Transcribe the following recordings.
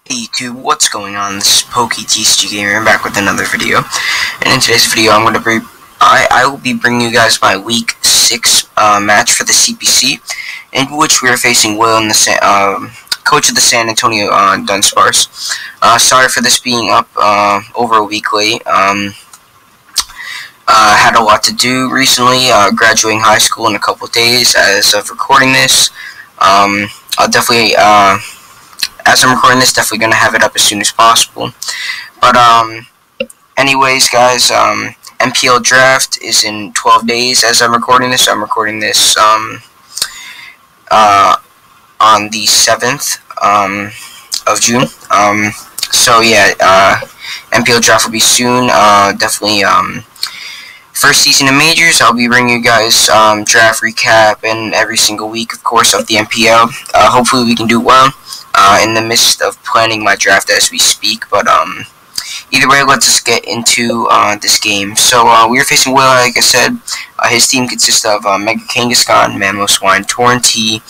Hey YouTube, what's going on? This is PokeTCG Gamer. I'm back with another video, and in today's video, I will be bringing you guys my Week 6 match for the CPC, in which we are facing Will and the coach of the San Antonio Sparce. Sorry for this being up over a week late. Had a lot to do recently, graduating high school in a couple days. As of recording this, I'll definitely as I'm recording this, definitely gonna have it up as soon as possible. But anyways, guys, MPL draft is in 12 days. As I'm recording this, on the 7th of June. So yeah, MPL draft will be soon. Definitely first season of Majors. I'll be bringing you guys draft recap and every single week, of course, of the MPL. Hopefully we can do well. In the midst of planning my draft as we speak, but either way, let's just get into this game. So we are facing Will, like I said. His team consists of Mega Kangaskhan, Mamoswine, Torrentee,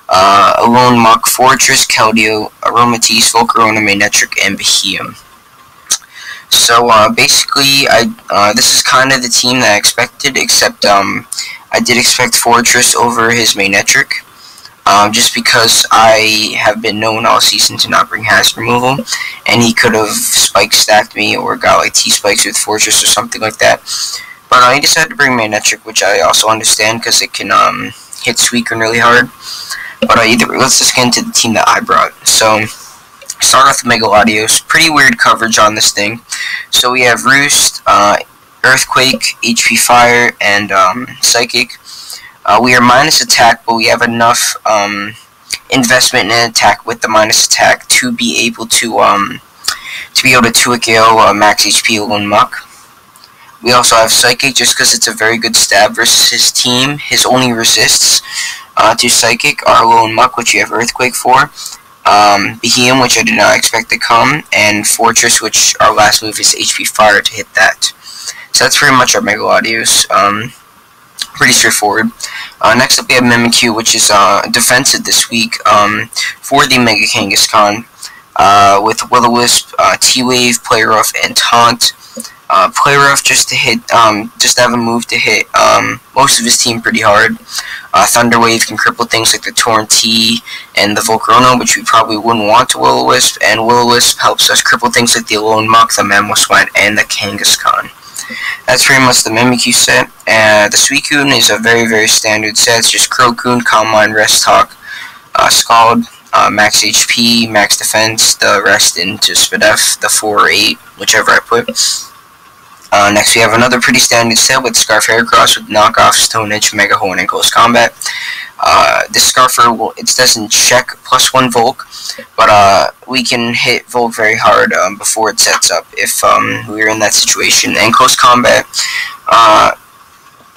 Alone Muck, Fortress, Keldeo, Aromatisse, Volcarona, Manectric, and Behemoth. So basically, this is kind of the team that I expected, except I did expect Fortress over his Manectric. Just because I have been known all season to not bring hazard removal, and he could have spike stacked me or got like T-spikes with Fortress or something like that. But he decided to bring Manectric, which I also understand because it can hit Suicune really hard. But either way, let's just get into the team that I brought. So start off with Megalodios. Pretty weird coverage on this thing. So we have Roost, Earthquake, HP Fire, and Psychic. We are minus attack, but we have enough investment in attack with the minus attack to be able to 2-hit KO max HP Alone Muck. We also have Psychic just because it's a very good stab versus his team. His only resists to Psychic are Alone Muck, which you have Earthquake for, Behemoth, which I did not expect to come, and Fortress, which our last move is HP Fire to hit that. So that's pretty much our Megalodios. Pretty straightforward. Next up we have Mimikyu, which is defensive this week for the Mega Kangaskhan, with Will-O-Wisp, T-Wave, Play Rough, and Taunt. Play Rough just to hit, just to have a move to hit most of his team pretty hard. Thunder Wave can cripple things like the Torrentee and the Volcarona, which we probably wouldn't want to Will-O-Wisp, and Will-O-Wisp helps us cripple things like the Alone Muck, the Mamoswine, and the Kangaskhan. That's pretty much the Mimikyu set. The Suicune is a very, very standard set. It's just Crocune, Calm Mind, Rest Talk, Scald, max HP, max defense, the rest into Spadef, the 4 or 8, whichever I put. Next we have another pretty standard set with Scarf Heracross with Knockoff, Stone Edge, Mega Horn, and Close Combat. This Scarfer, it doesn't check +1 Volk, but we can hit Volk very hard before it sets up if we're in that situation. And Close Combat,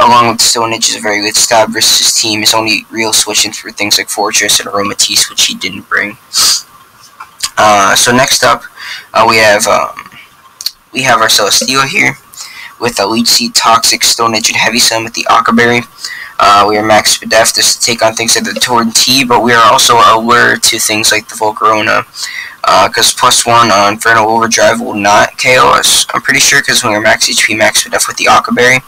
along with Stone Edge, is a very good stab versus his team. His only real switching through things like Fortress and Aromatisse, which he didn't bring. So next up, we have our Celesteela here with a Leech Seed, Toxic, Stone Edge, and Heavy Sun with the Occaberry. We are max Spadef to take on things like the Torrentee, but we are also alert to things like the Volcarona, because +1 on Infernal Overdrive will not KO us, I'm pretty sure, because we are max HP, max Spadef with the Occaberry.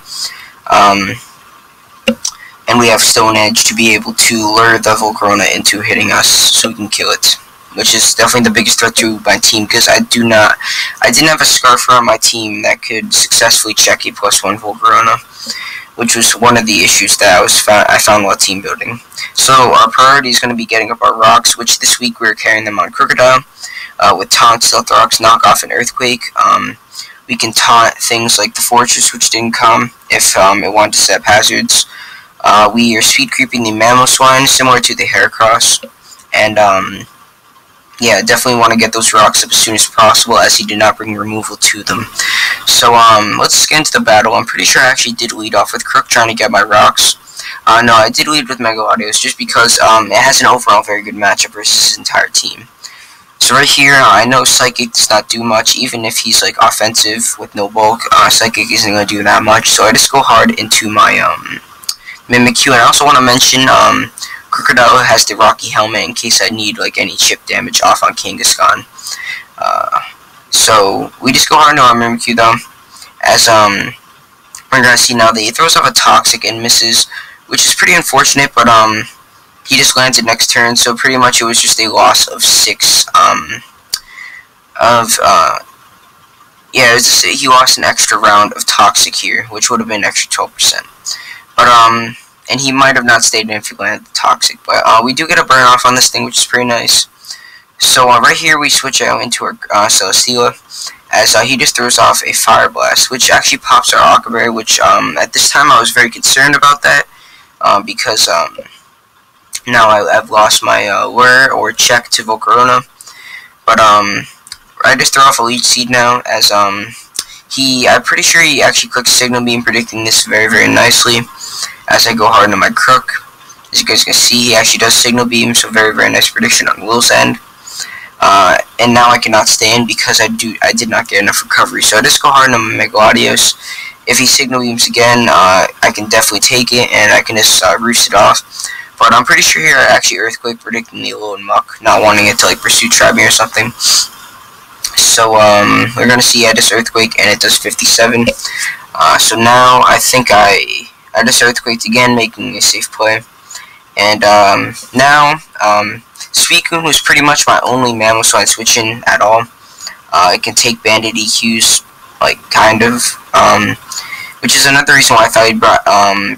And we have Stone Edge to be able to lure the Volcarona into hitting us so we can kill it, which is definitely the biggest threat to my team, because I didn't have a Scarfer on my team that could successfully check a +1 Volcarona, which was one of the issues that I found while team building. So our priority is going to be getting up our rocks, which this week we're carrying them on Crocodile, with Taunt, Stealth Rocks, Knockoff, and Earthquake. We can taunt things like the Fortress, which didn't come, if it wanted to set up hazards. We are speed creeping the Mamoswine, similar to the Heracross, and yeah, definitely want to get those rocks up as soon as possible, as he did not bring removal to them. So, let's get into the battle. I'm pretty sure I actually did lead off with Crook trying to get my rocks. No, I did lead with Megalodios, just because it has an overall very good matchup versus his entire team. So right here, I know Psychic does not do much, even if he's like offensive with no bulk. Psychic isn't going to do that much, so I just go hard into my Mimikyu. And I also want to mention Crocodile has the Rocky helmet in case I need like any chip damage off on Kangaskhan. So we just go hard into our Mimikyu though, as we're gonna see now that he throws off a Toxic and misses, which is pretty unfortunate, but he just lands it next turn, so pretty much it was just a loss of 6 yeah, he lost an extra round of Toxic here, which would have been an extra 12%. But and he might have not stayed in if he landed the Toxic, but we do get a burn off on this thing, which is pretty nice. So right here we switch out into our Celesteela, as he just throws off a Fire Blast, which actually pops our Aquaberry, which at this time I was very concerned about that, because now I've lost my lure or check to Volcarona. But I just throw off a Leech Seed now, as I'm pretty sure he actually clicks Signal Beam, predicting this very, very nicely, as I go hard into my Crook. As you guys can see, he actually does Signal Beam, so very, very nice prediction on Will's end. And now I cannot stay in because I did not get enough recovery, so I just go hard into my Megaladios. If he Signal Beams again, I can definitely take it, and I can just roost it off. But I'm pretty sure here I actually Earthquake, predicting the Alolan Muck, not wanting it to like pursue Trap Me or something. So we're gonna see I just Earthquake, and it does 57. So now I think I just Earthquaked again, making a safe play. And now Suicune was pretty much my only Mamoswine switch-in at all. It can take Bandit EQs, like, kind of, which is another reason why I thought he'd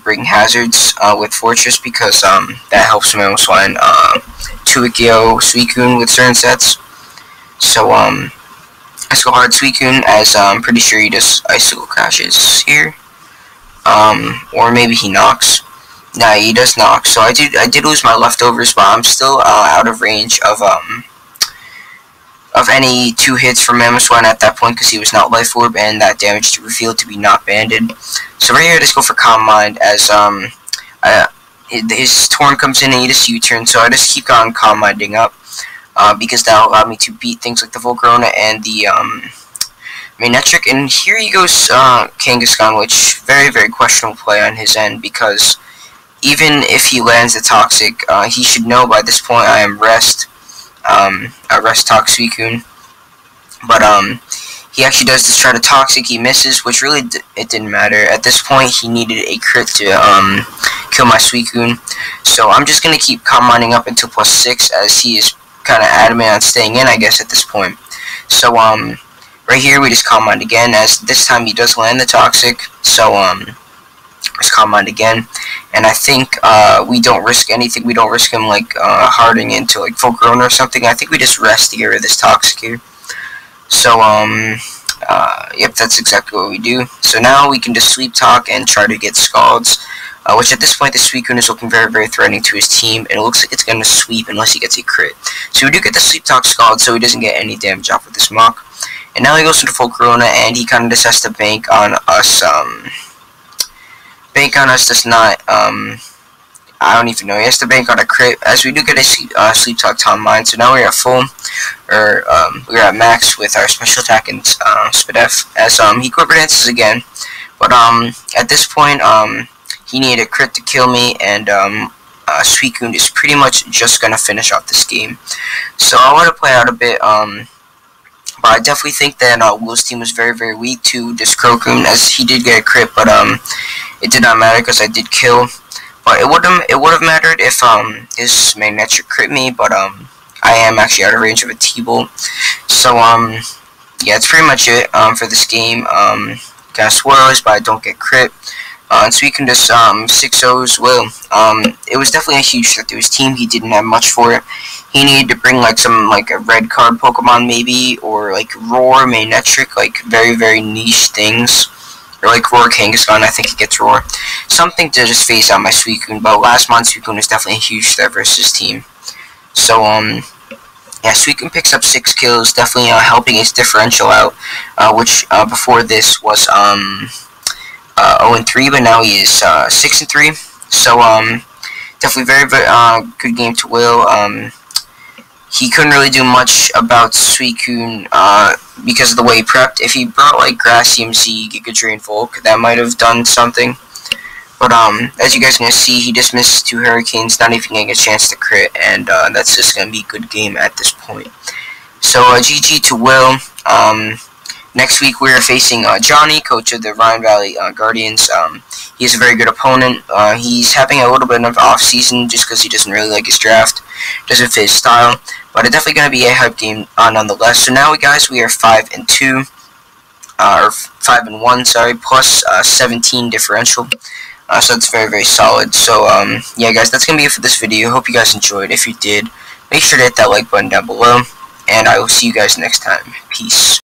bring Hazards with Fortress, because that helps Mamoswine Tuikyo Suicune with certain sets. So let's go hard Suicune, as I'm pretty sure he does Icicle Crashes here, or maybe he knocks. Nah, he does knock. So I did lose my leftovers, but I'm still out of range of any 2 hits from Mamoswine at that point, because he was not Life Orb, and that damage to reveal to be not banded. So right here I just go for Calm Mind, as his Torn comes in and he just U-turn, so I just keep on Calm Minding up, because that'll allow me to beat things like the Volcarona and the Manectric. And here he goes Kangaskhan, which very, very questionable play on his end, because even if he lands the Toxic, he should know by this point I am Rest Tox Suicune. But he actually does this try to Toxic, he misses, which really it didn't matter. At this point he needed a crit to kill my Suicune. So I'm just gonna keep Calm Minding up until +6, as he is kinda adamant on staying in, I guess, at this point. So right here we just Calm Mind again, as this time he does land the Toxic. So let's Calm Mind again, and I think we don't risk anything. We don't risk him like harding into like Volcarona or something. I think we just rest to get rid of this Toxic here. So yep, that's exactly what we do. So now we can just Sleep Talk and try to get Scalds, which at this point the Suicune is looking very, very threatening to his team, and it looks like it's going to sweep unless he gets a crit. So we do get the Sleep Talk Scald, so he doesn't get any damage off with this Mach. And now he goes into Volcarona, and he kind of just has to bank on us. Bank on us does not, I don't even know, he has to bank on a crit, as we do get a Sleep Talk Calm Mind. So now we're at full, or we're at max with our special attack and Spadef, as he Quiver Dances again. But at this point, he needed a crit to kill me, and Suicune is pretty much just gonna finish off this game. So I want to play out a bit, but I definitely think that Will's team was very, very weak to this Crocune, as he did get a crit, but it did not matter because I did kill. But it would have mattered if his Manectric crit me, but I am actually out of range of a T-Bolt. So yeah, that's pretty much it for this game. Got Swirls, but I don't get crit. So we can just 6-0s Will. It was definitely a huge threat to his team. He didn't have much for it. He needed to bring like some like a red card Pokemon maybe, or like Roar, Manectric, like very, very niche things. Or like Roar Kangaskhan, I think he gets Roar. Something to just phase out my Suicune, but last month's Suicune is definitely a huge threat versus his team. So yeah, Suicune picks up 6 kills, definitely helping his differential out, which before this was 0-3, but now he is 6-3. So definitely very, very good game to Will. He couldn't really do much about Suicune because of the way he prepped. If he brought like Grass CMC, Giga Drain Volk, that might have done something. But as you guys are gonna see, he just missed 2 hurricanes, not even getting a chance to crit, and that's just gonna be a good game at this point. So GG to Will. Next week we are facing Johnny, coach of the Rhine Valley Guardians. He's a very good opponent. He's having a little bit of off season just because he doesn't really like his draft, doesn't fit his style. But it's definitely gonna be a hype game nonetheless. So now, guys, we are 5-2, or 5-1, sorry, plus 17 differential. So it's very, very solid. So yeah, guys, that's gonna be it for this video. Hope you guys enjoyed. If you did, make sure to hit that like button down below, and I will see you guys next time. Peace.